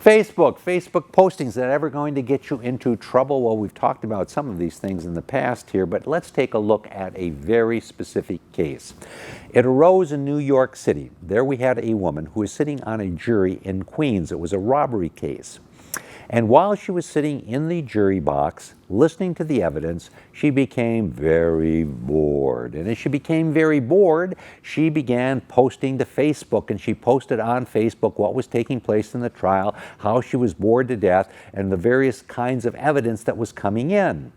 Facebook postings that are ever going to get you into trouble? Well, we've talked about some of these things in the past here, but let's take a look at a very specific case. It arose in New York City. There we had a woman who was sitting on a jury in Queens. It was a robbery case. And while she was sitting in the jury box, listening to the evidence, she became very bored. And as she became very bored, she began posting to Facebook, and she posted on Facebook what was taking place in the trial, how she was bored to death, and the various kinds of evidence that was coming in.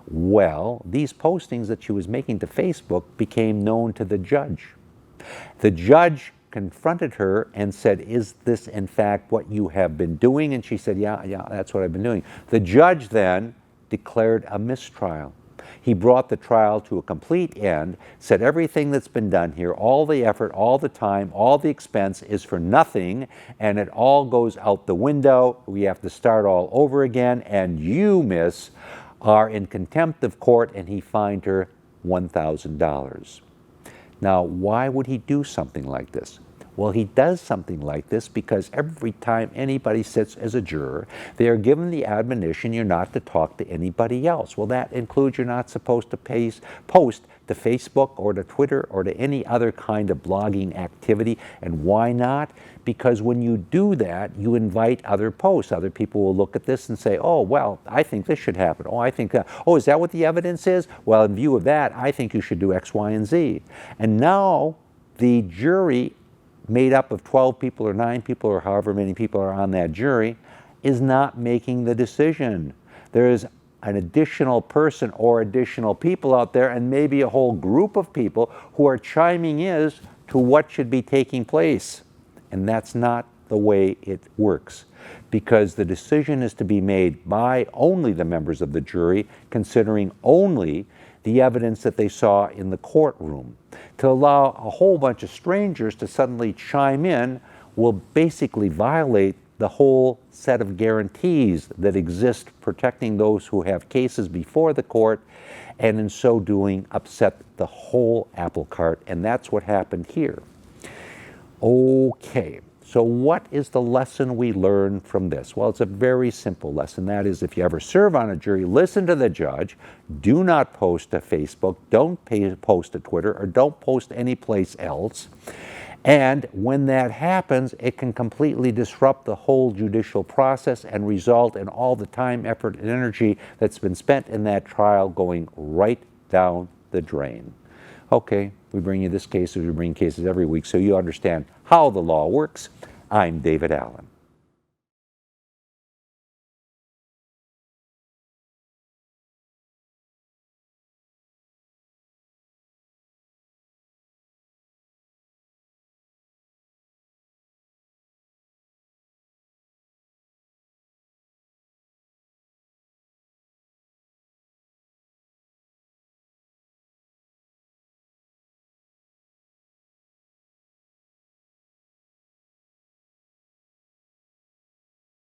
Well, these postings that she was making to Facebook became known to the judge. The judge confronted her and said, "Is this in fact what you have been doing?" And she said, yeah, that's what I've been doing. The judge then declared a mistrial. He brought the trial to a complete end, said everything that's been done here, all the effort, all the time, all the expense is for nothing, and it all goes out the window. We have to start all over again, and you, miss, are in contempt of court, and he fined her $1,000. Now, why would he do something like this? Well, he does something like this because every time anybody sits as a juror, they are given the admonition you're not to talk to anybody else. Well, that includes you're not supposed to post to Facebook or to Twitter or to any other kind of blogging activity. And why not? Because when you do that, you invite other posts. Other people will look at this and say, oh, well, I think this should happen. Oh, I think, is that what the evidence is? Well, in view of that, I think you should do X, Y, and Z. And now the jury, made up of 12 people or 9 people or however many people are on that jury, is not making the decision. There is an additional person or additional people out there, and maybe a whole group of people who are chiming in to what should be taking place. And that's not the way it works, because the decision is to be made by only the members of the jury, considering only the evidence that they saw in the courtroom. To allow a whole bunch of strangers to suddenly chime in will basically violate the whole set of guarantees that exist protecting those who have cases before the court, and in so doing upset the whole apple cart, and that's what happened here. Okay. So what is the lesson we learn from this? Well, it's a very simple lesson. That is, if you ever serve on a jury, listen to the judge. Do not post to Facebook. Don't post to Twitter, or don't post anyplace else. And when that happens, it can completely disrupt the whole judicial process and result in all the time, effort, and energy that's been spent in that trial going right down the drain. Okay, we bring you this case as we bring cases every week so you understand how the law works. I'm David Allen.